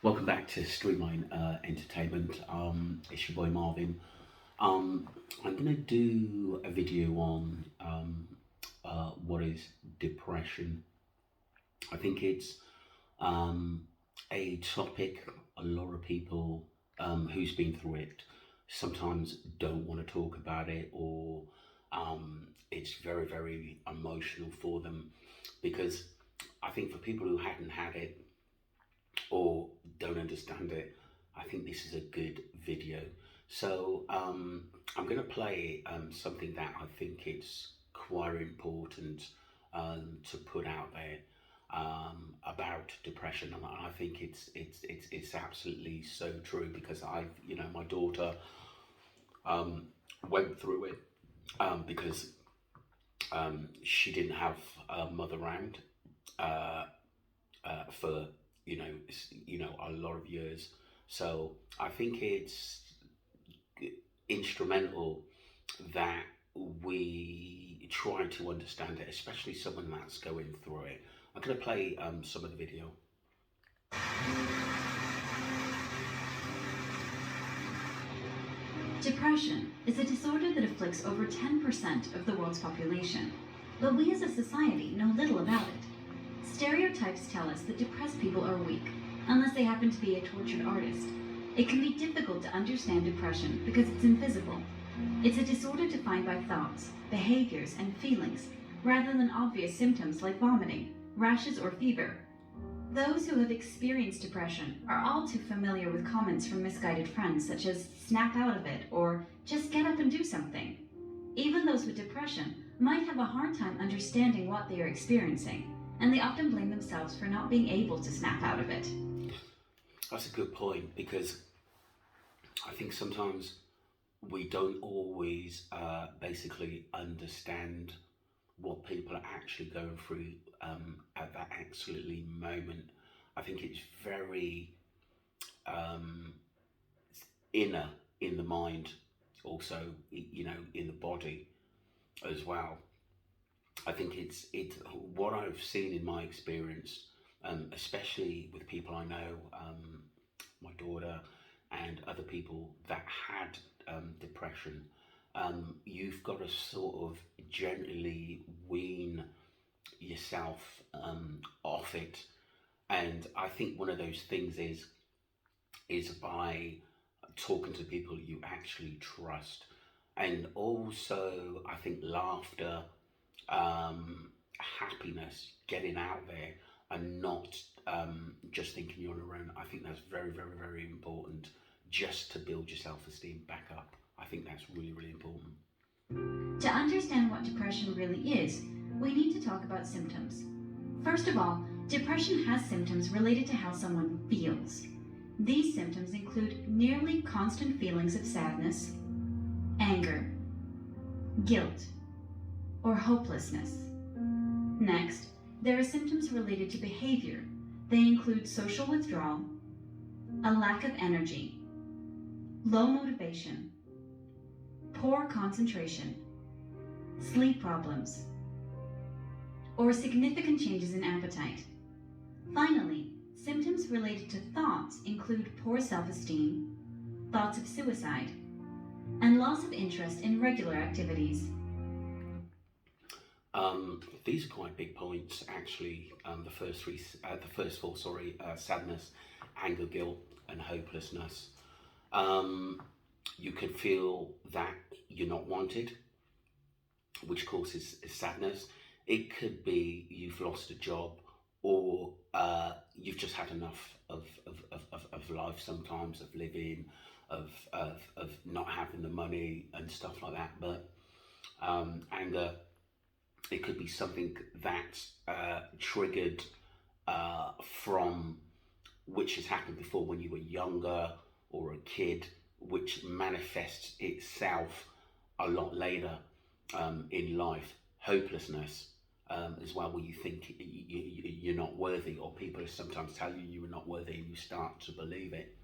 Welcome back to Streamline Entertainment. It's your boy Marvin. I'm going to do a video on what is depression. I think it's um, a topic a lot of people who's been through it sometimes don't want to talk about it, or it's very, very emotional for them because I think for people who hadn't had it or don't understand it, I think this is a good video. So I'm going to play something that I think it's quite important to put out there about depression, and I think it's absolutely so true because my daughter um, went through it because she didn't have a mother around. Uh, for a lot of years. So I think it's instrumental that we try to understand it, especially someone that's going through it. I'm going to play some of the video. Depression is a disorder that afflicts over 10% of the world's population, but we as a society know little about it. Stereotypes tell us that depressed people are weak, unless they happen to be a tortured artist. It can be difficult to understand depression because it's invisible. It's a disorder defined by thoughts, behaviors, and feelings, rather than obvious symptoms like vomiting, rashes, or fever. Those who have experienced depression are all too familiar with comments from misguided friends such as snap out of it or just get up and do something. Even those with depression might have a hard time understanding what they are experiencing, and they often blame themselves for not being able to snap out of it. That's a good point because I think sometimes we don't always basically understand what people are actually going through at that absolutely moment. I think it's very um, inner in the mind, also in the body as well. I think it's what I've seen in my experience, especially with people I know, my daughter, and other people that had depression. You've got to sort of gently wean yourself off it, and I think one of those things is by talking to people you actually trust, and also I think laughter, happiness, getting out there, and not just thinking you're on your own. I think that's very, very, very important just to build your self-esteem back up. I think that's really, really important. To understand what depression really is, we need to talk about symptoms. First of all, depression has symptoms related to how someone feels. These symptoms include nearly constant feelings of sadness, anger, guilt, or hopelessness. Next, there are symptoms related to behavior. They include social withdrawal, a lack of energy, low motivation, poor concentration, sleep problems, or significant changes in appetite. Finally, symptoms related to thoughts include poor self-esteem, thoughts of suicide, and loss of interest in regular activities. These are quite big points, actually. The first four, sorry, sadness, anger, guilt, and hopelessness. You can feel that you're not wanted, which causes sadness. It could be you've lost a job, or you've just had enough of life sometimes, of living, of not having the money and stuff like that. But anger, it could be something that's triggered from which has happened before when you were younger or a kid, which manifests itself a lot later in life. Hopelessness as well, where you think you're not worthy, or people sometimes tell you you are not worthy, and you start to believe it.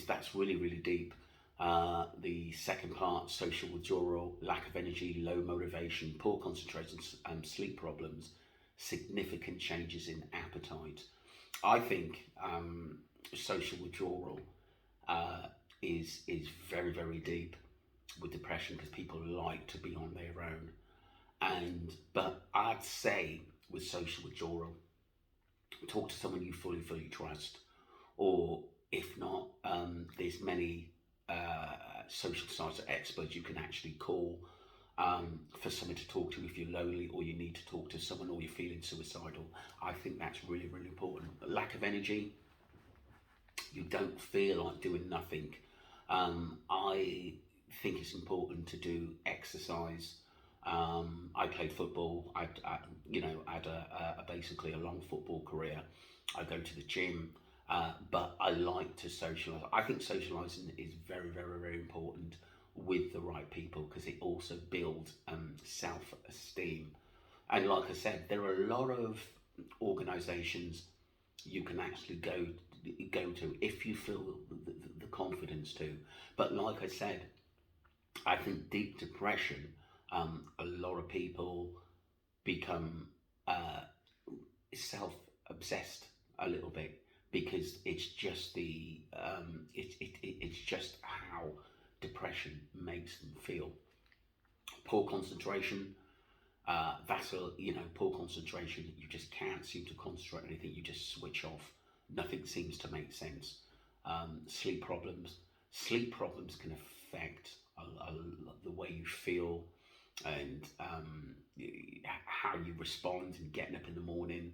That's really, really deep. The second part, social withdrawal, lack of energy, low motivation, poor concentration, sleep problems, significant changes in appetite. I think social withdrawal is very, very deep with depression because people like to be on their own. But I'd say with social withdrawal, talk to someone you fully trust, or if not, there's many social science experts you can actually call for someone to talk to if you're lonely or you need to talk to someone or you're feeling suicidal. I think that's really, really important. Lack of energy, you don't feel like doing nothing. I think it's important to do exercise. I played football. I had basically a long football career. I go to the gym, but I like to socialise. I think socialising is very, very, very important with the right people because it also builds self-esteem. And like I said, there are a lot of organisations you can actually go to if you feel the confidence to. But like I said, I think deep depression, a lot of people become self-obsessed a little bit because it's just it's just how depression makes them feel. Poor concentration. Poor concentration. You just can't seem to concentrate on anything. You just switch off. Nothing seems to make sense. Sleep problems. Sleep problems can affect the way you feel and how you respond and getting up in the morning.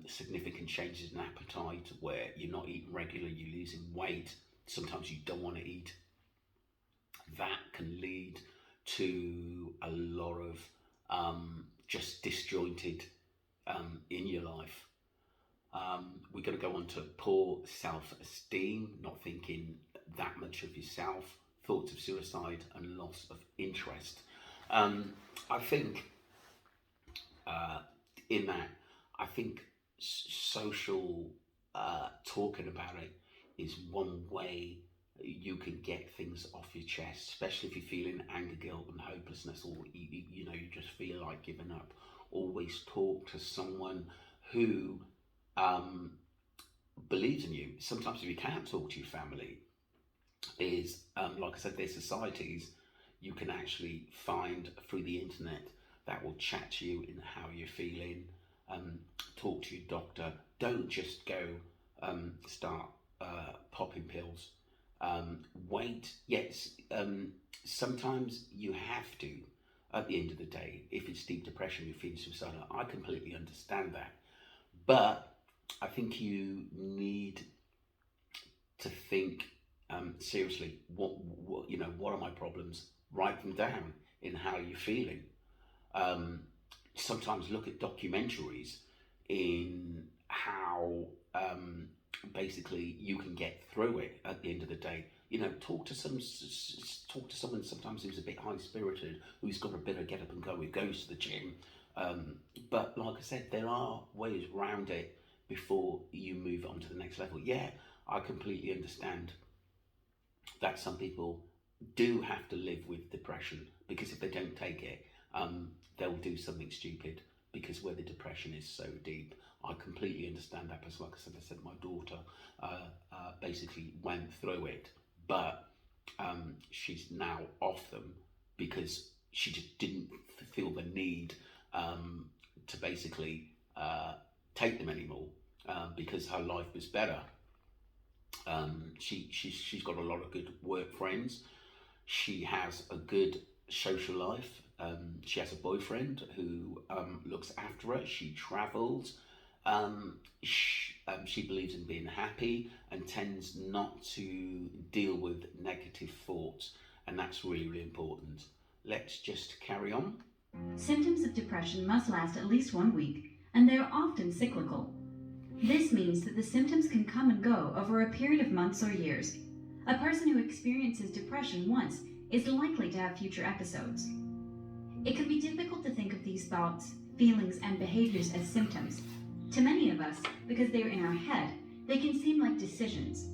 Significant changes in appetite where you're not eating regularly, you're losing weight. Sometimes you don't want to eat. That can lead to a lot of just disjointed in your life. We're going to go on to poor self-esteem, not thinking that much of yourself, thoughts of suicide and loss of interest. I think in that, I think social talking about it is one way you can get things off your chest, especially if you're feeling anger, guilt and hopelessness, or you just feel like giving up. Always talk to someone who believes in you. Sometimes if you can't talk to your family, there's like I said, there's societies you can actually find through the internet that will chat to you in how you're feeling. Talk to your doctor. Don't just go start popping pills. Wait. Yes, sometimes you have to at the end of the day. If it's deep depression, you're feeling suicidal, I completely understand that. But I think you need to think seriously, what are my problems? Write them down in how you're feeling. Sometimes look at documentaries in how basically you can get through it at the end of the day. Talk to someone sometimes who's a bit high spirited, who's got a bit of get up and go, who goes to the gym. But like I said, there are ways around it before you move on to the next level. Yeah, I completely understand that some people do have to live with depression because if they don't take it, they'll do something stupid because where the depression is so deep. I completely understand that because like I said, my daughter basically went through it, but she's now off them because she just didn't feel the need to basically take them anymore because her life was better. She's got a lot of good work friends. She has a good social life. She has a boyfriend who looks after her. She travels. She believes in being happy and tends not to deal with negative thoughts, and that's really, really important. Let's just carry on. Symptoms of depression must last at least 1 week, and they are often cyclical. This means that the symptoms can come and go over a period of months or years. A person who experiences depression once is likely to have future episodes. It can be difficult to think of these thoughts, feelings, and behaviors as symptoms. To many of us, because they are in our head, they can seem like decisions.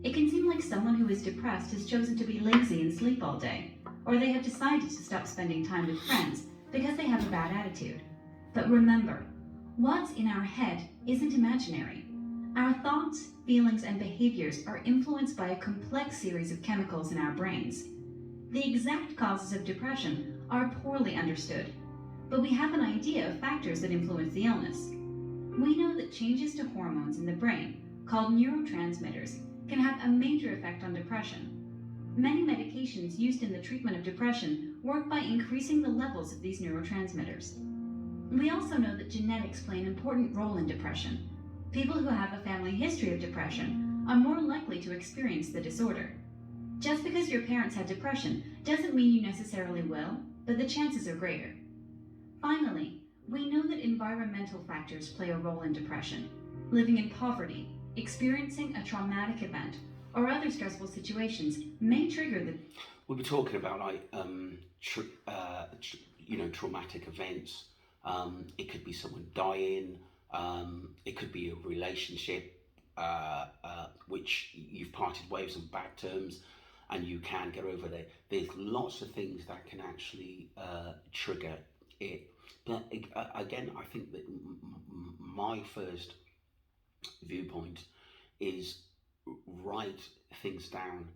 It can seem like someone who is depressed has chosen to be lazy and sleep all day, or they have decided to stop spending time with friends because they have a bad attitude. But remember, what's in our head isn't imaginary. Our thoughts, feelings, and behaviors are influenced by a complex series of chemicals in our brains. The exact causes of depression are poorly understood, but we have an idea of factors that influence the illness. We know that changes to hormones in the brain, called neurotransmitters, can have a major effect on depression. Many medications used in the treatment of depression work by increasing the levels of these neurotransmitters. We also know that genetics play an important role in depression. People who have a family history of depression are more likely to experience the disorder. Just because your parents had depression doesn't mean you necessarily will, but the chances are greater. Finally, we know that environmental factors play a role in depression. Living in poverty, experiencing a traumatic event, or other stressful situations may trigger the... We'll be talking about like traumatic events. It could be someone dying. It could be a relationship which you've parted ways on bad terms, and you can get over it. There's lots of things that can actually trigger it. But again, I think that my first viewpoint is write things down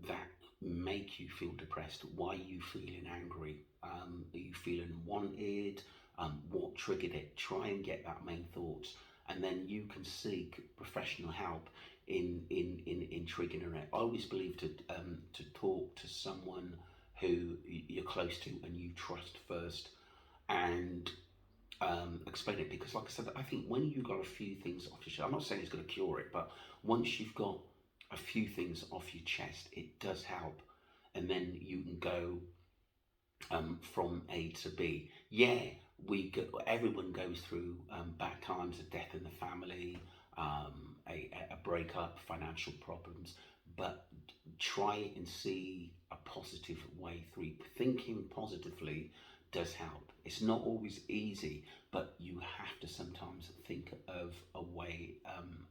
that make you feel depressed. Why are you feeling angry? Are you feeling wanted? What triggered it? Try and get that main thoughts, and then you can seek professional help in triggering it. I always believe to talk to someone who you're close to and you trust first, and explain it, because like I said, I think when you've got a few things off your chest, I'm not saying it's going to cure it, but once you've got a few things off your chest, it does help, and then you can go from A to B. Yeah, everyone goes through bad times, a death in the family, a breakup, financial problems, but try and see a positive way through. Thinking positively does help. It's not always easy, but you have to sometimes think of a way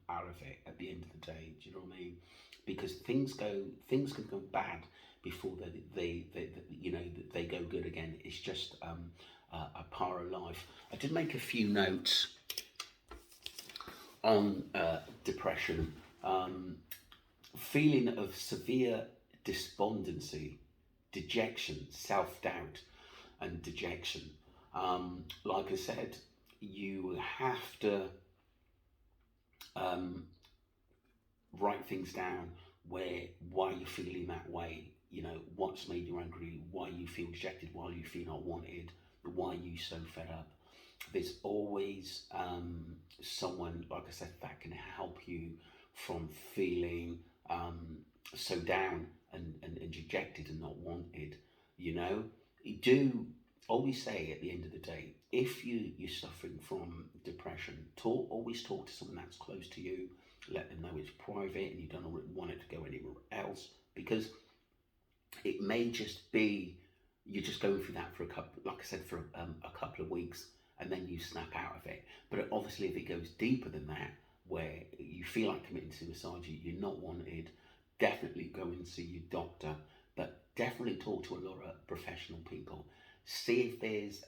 out of it at the end of the day. Do you know what I mean? Because things can go bad before they go good again. It's just a part of life. I did make a few notes on depression. Feeling of severe despondency, dejection, self-doubt, and dejection. Like I said, you have to write things down why you're feeling that way. You know, what's made you angry, why you feel dejected, why you feel not wanted, why you so fed up. There's always someone, like I said, that can help you from feeling so down and dejected and not wanted. You know, you do always say at the end of the day, if you're suffering from depression, always talk to someone that's close to you. Let them know it's private and you don't want it to go anywhere else, because it may just be you're just going through that for a couple of weeks, and then you snap out of it. But obviously, if it goes deeper than that, where you feel like committing suicide, you're not wanted, definitely go and see your doctor. But definitely talk to a lot of professional people. See if there's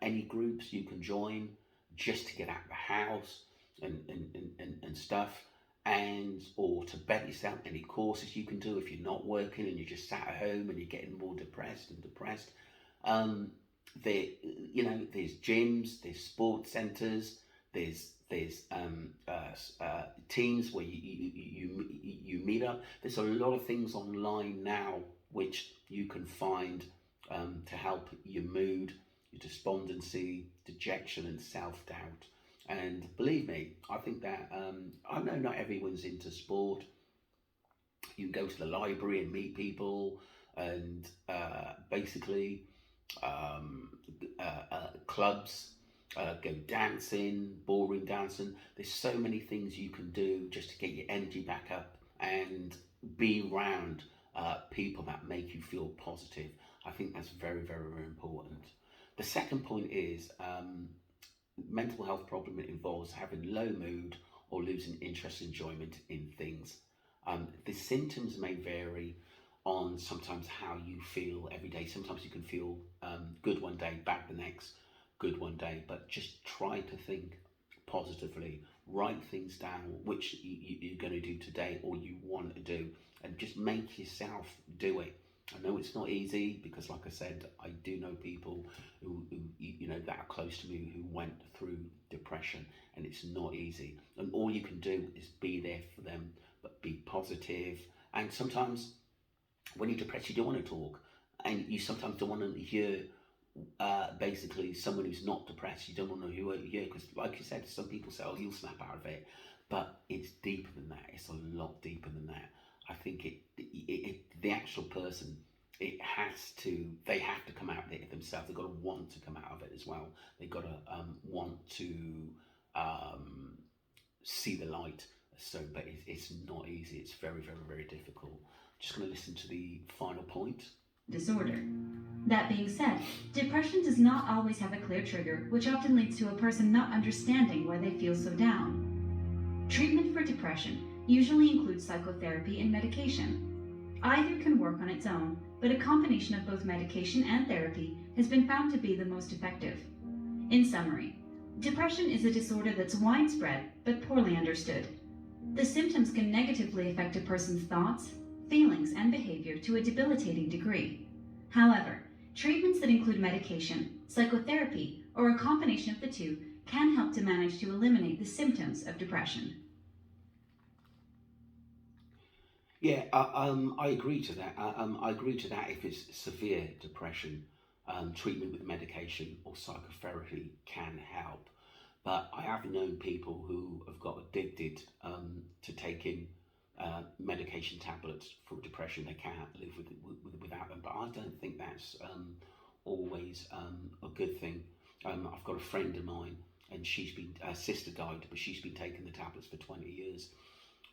any groups you can join just to get out of the house and stuff, or to better yourself, any courses you can do if you're not working and you're just sat at home and you're getting more depressed. There's gyms, there's sports centres, there's teams where you meet up. There's a lot of things online now which you can find to help your mood, your despondency, dejection, and self-doubt. And believe me, I think that I know not everyone's into sport. You can go to the library and meet people, and basically clubs, go dancing, ballroom dancing. There's so many things you can do just to get your energy back up and be around people that make you feel positive. I think that's very, very, very important. The second point is mental health problem. It involves having low mood or losing interest and enjoyment in things. The symptoms may vary on sometimes how you feel every day. Sometimes you can feel good one day, bad the next, good one day, but just try to think positively. Write things down which you're going to do today or you want to do, and just make yourself do it. I know it's not easy because, like I said, I do know people who that are close to me who went through depression, and it's not easy. And all you can do is be there for them, but be positive. And sometimes when you're depressed, you don't want to talk, and you sometimes don't want to hear basically someone who's not depressed. You don't want to hear because, like you said, some people say, "Oh, you'll snap out of it," but it's deeper than that. It's a lot deeper than that. I think the actual person, they have to come out of it themselves. They've got to want to come out of it as well. They've got to want to see the light. So, but it's not easy. It's very, very, very difficult. Just going to listen to the final point. Disorder. That being said, depression does not always have a clear trigger, which often leads to a person not understanding why they feel so down. Treatment for depression usually includes psychotherapy and medication. Either can work on its own, but a combination of both medication and therapy has been found to be the most effective. In summary, depression is a disorder that's widespread but poorly understood. The symptoms can negatively affect a person's thoughts, feelings, and behavior to a debilitating degree. However, treatments that include medication, psychotherapy, or a combination of the two can help to manage to eliminate the symptoms of depression. Yeah, I agree to that. I agree to that if it's severe depression, treatment with medication or psychotherapy can help. But I have known people who have got addicted to taking medication tablets for depression. They can't live without them. But I don't think that's always a good thing. I've got a friend of mine, and her sister died, but she's been taking the tablets for 20 years.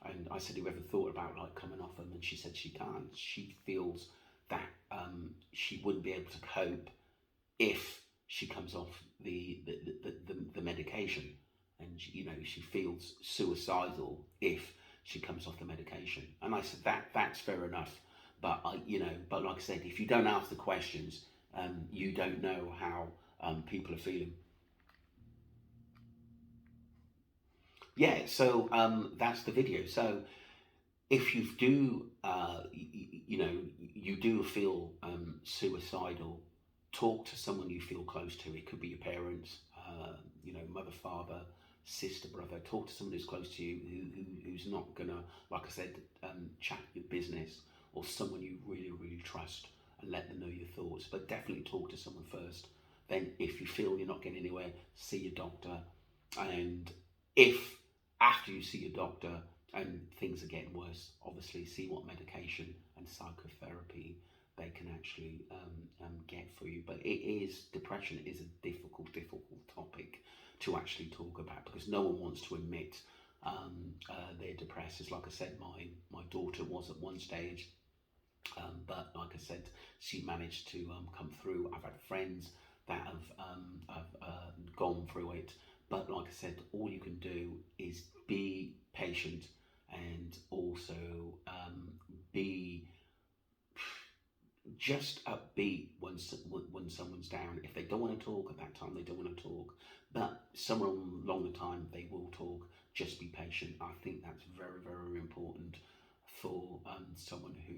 And I said, "Have you ever thought about like coming off them?" And she said she can't. She feels that she wouldn't be able to cope if she comes off the medication, and she feels suicidal if she comes off the medication. And I said that's fair enough, but but like I said, if you don't ask the questions, you don't know how people are feeling. Yeah, so that's the video. So if you do, you do feel suicidal, talk to someone you feel close to. It could be your parents, mother, father, sister, brother. Talk to someone who's close to you, who's not gonna, like I said, chat your business, or someone you really, really trust, and let them know your thoughts. But definitely talk to someone first. Then, if you feel you're not getting anywhere, see your doctor. And if after you see your doctor and things are getting worse, obviously see what medication and psychotherapy they can actually get for you. But depression is a difficult topic to actually talk about, because no one wants to admit they're depressed. It's like I said, my daughter was at one stage, but like I said, she managed to come through. I've had friends that have gone through it. But like I said, all you can do is be patient, and also be just upbeat when someone's down. If they don't want to talk at that time, they don't want to talk. But somewhere along the time, they will talk. Just be patient. I think that's very, very important for someone who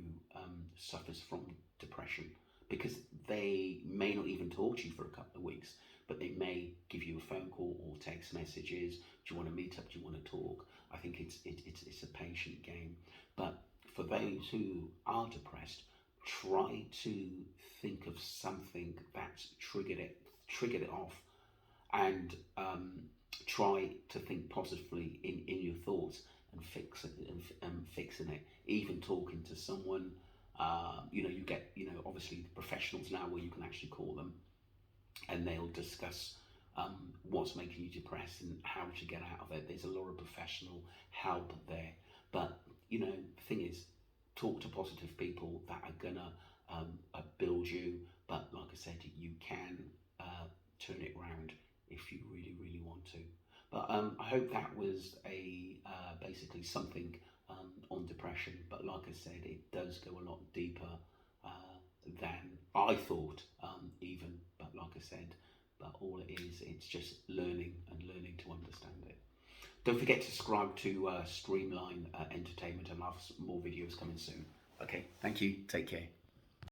suffers from depression, because they may not even talk to you for a couple of weeks, but they may give you a phone call or text messages. Do you want to meet up? Do you want to talk? I think it's a patient game. But for those who are depressed, try to think of something that's triggered it off, and try to think positively in your thoughts, and fixing it. Even talking to someone, you get obviously professionals now where you can actually call them, and they'll discuss what's making you depressed and how to get out of it. There's a lot of professional help there. But the thing is, talk to positive people that are gonna build you. But like I said, you can turn it around if you really, really want to. But I hope that was basically something on depression. But like I said, it does go a lot deeper than I thought, even. But like I said, but all it is, it's just learning to understand it. Don't forget to subscribe to Streamline Entertainment, and I'll have more videos coming soon. Okay, thank you. Take care.